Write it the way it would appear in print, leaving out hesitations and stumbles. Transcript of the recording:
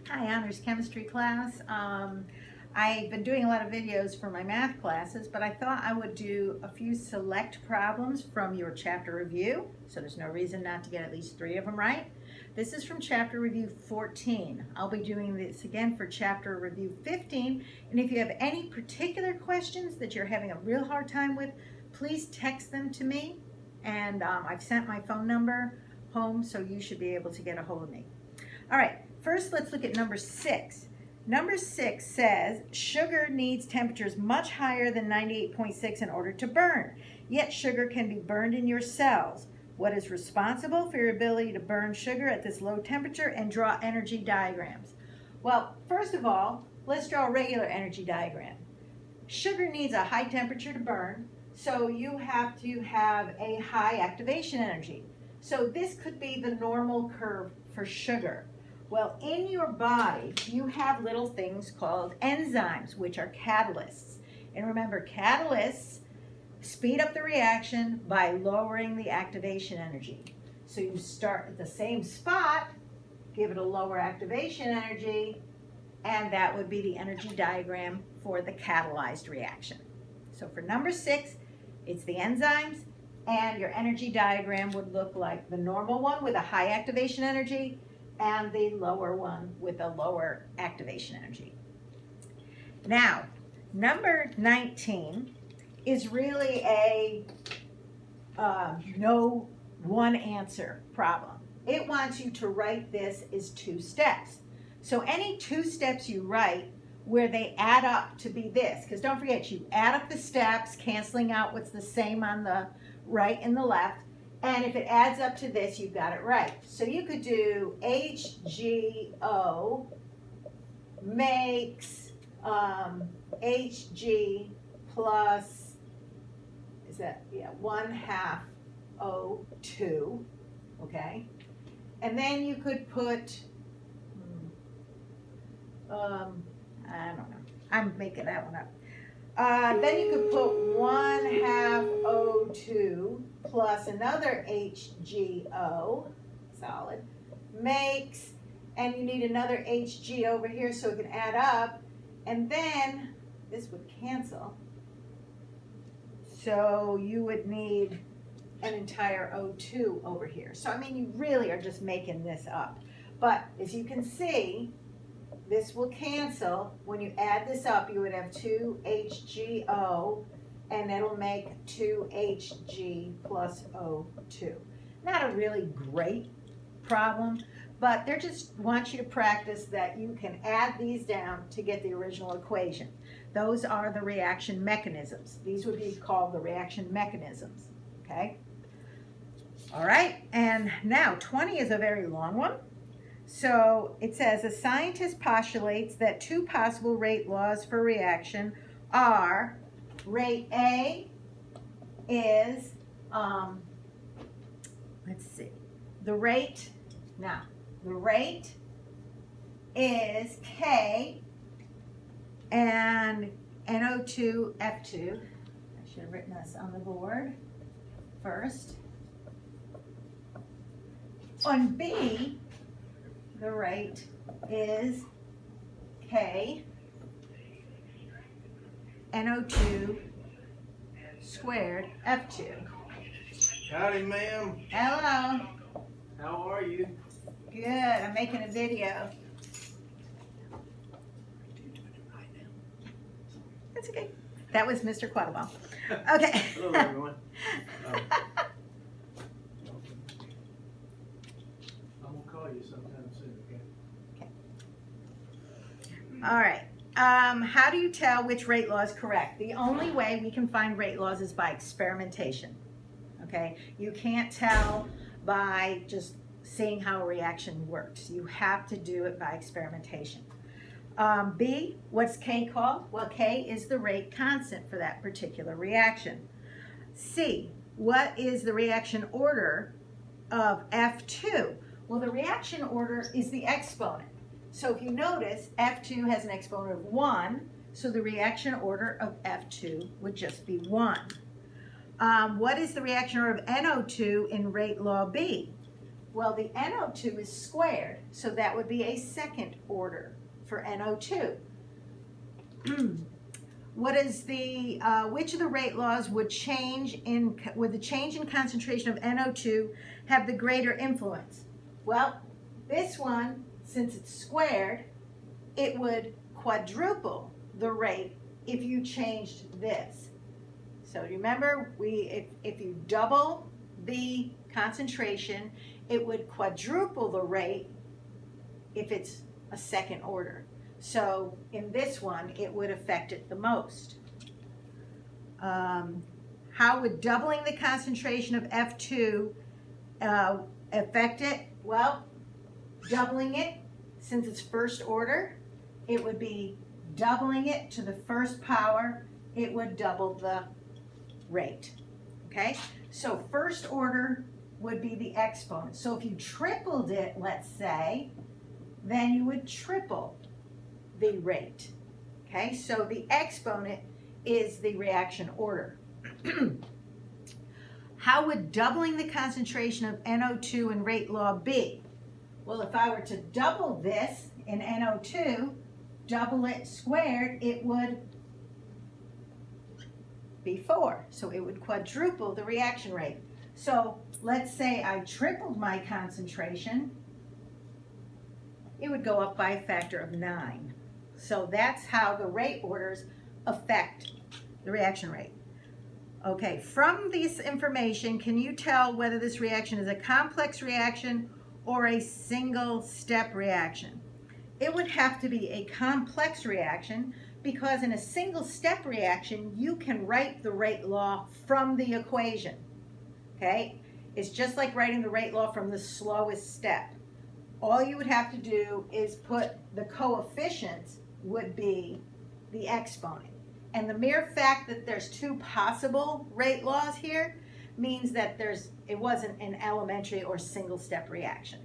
Hi, honors chemistry class. I've been doing a lot of videos for my math classes, but I thought I would do a few select problems from your chapter review, so there's no reason not to get at least 3 of them right. This is from chapter review 14. I'll be doing this again for chapter review 15, and if you have any particular questions that you're having a real hard time with, please text them to me, and I've sent my phone number home, so you should be able to get a hold of me. All right, first let's look at number 6. Number 6 says sugar needs temperatures much higher than 98.6 in order to burn. Yet sugar can be burned in your cells. What is responsible for your ability to burn sugar at this low temperature, and draw energy diagrams? Well, first of all, let's draw a regular energy diagram. Sugar needs a high temperature to burn, so you have to have a high activation energy. So this could be the normal curve for sugar. Well, in your body, you have little things called enzymes, which are catalysts. And remember, catalysts speed up the reaction by lowering the activation energy. So you start at the same spot, give it a lower activation energy, and that would be the energy diagram for the catalyzed reaction. So for number 6, it's the enzymes, and your energy diagram would look like the normal one with a high activation energy, and the lower one with a lower activation energy. Now, number 19 is really a no one answer problem. It wants you to write this as 2 steps. So any 2 steps you write where they add up to be this, because don't forget, you add up the steps, canceling out what's the same on the right and the left, and if it adds up to this, you've got it right. So you could do HGO makes Hg plus, is that, yeah, 1/2 O2, okay? And then you could put, I don't know, I'm making that one up. Then you could put 1/2 O2 plus another HGO, solid, makes, and you need another Hg over here so it can add up, and then this would cancel. So you would need an entire O2 over here. So I mean, you really are just making this up. But as you can see, this will cancel. When you add this up, you would have 2 HGO, and it'll make 2 Hg plus O2. Not a really great problem, but they just want you to practice that you can add these down to get the original equation. Those are the reaction mechanisms. These would be called the reaction mechanisms, okay? All right, and now 20 is a very long one. So it says, a scientist postulates that 2 possible rate laws for reaction are, rate A is, let's see, the rate is K and NO2, F2. I should have written this on the board first. On B, the rate is K NO2 squared F2. Howdy, ma'am. Hello. How are you? Good. I'm making a video. That's okay. That was Mr. Quattlebaum. Okay. Hello, everyone. I'm gonna call you sometime soon, okay? All right. How do you tell which rate law is correct? The only way we can find rate laws is by experimentation. Okay? You can't tell by just seeing how a reaction works. You have to do it by experimentation. B, what's K called? Well, K is the rate constant for that particular reaction. C, what is the reaction order of F2? Well, the reaction order is the exponent. So if you notice, F2 has an exponent of 1, so the reaction order of F2 would just be 1. What is the reaction order of NO2 in rate law B? Well, the NO2 is squared, so that would be a second order for NO2. What is the, which of the rate laws would the change in concentration of NO2 have the greater influence? Well, this one, since it's squared, it would quadruple the rate if you changed this. So remember, if you double the concentration, it would quadruple the rate if it's a second order. So in this one, it would affect it the most. How would doubling the concentration of F2 affect it? Well, doubling it, since it's first order, it would be doubling it to the first power, it would double the rate. Okay, so first order would be the exponent. So if you tripled it, let's say, then you would triple the rate. Okay, so the exponent is the reaction order. How would doubling the concentration of NO2 in rate law be? Well, if I were to double this in NO2, double it squared, it would be 4. So it would quadruple the reaction rate. So let's say I tripled my concentration, it would go up by a factor of 9. So that's how the rate orders affect the reaction rate. Okay, from this information, can you tell whether this reaction is a complex reaction or a single step reaction? It would have to be a complex reaction because in a single step reaction, you can write the rate law from the equation. Okay, it's just like writing the rate law from the slowest step. All you would have to do is put the coefficients would be the exponent. And the mere fact that there's two possible rate laws here means that it wasn't an elementary or single step reaction.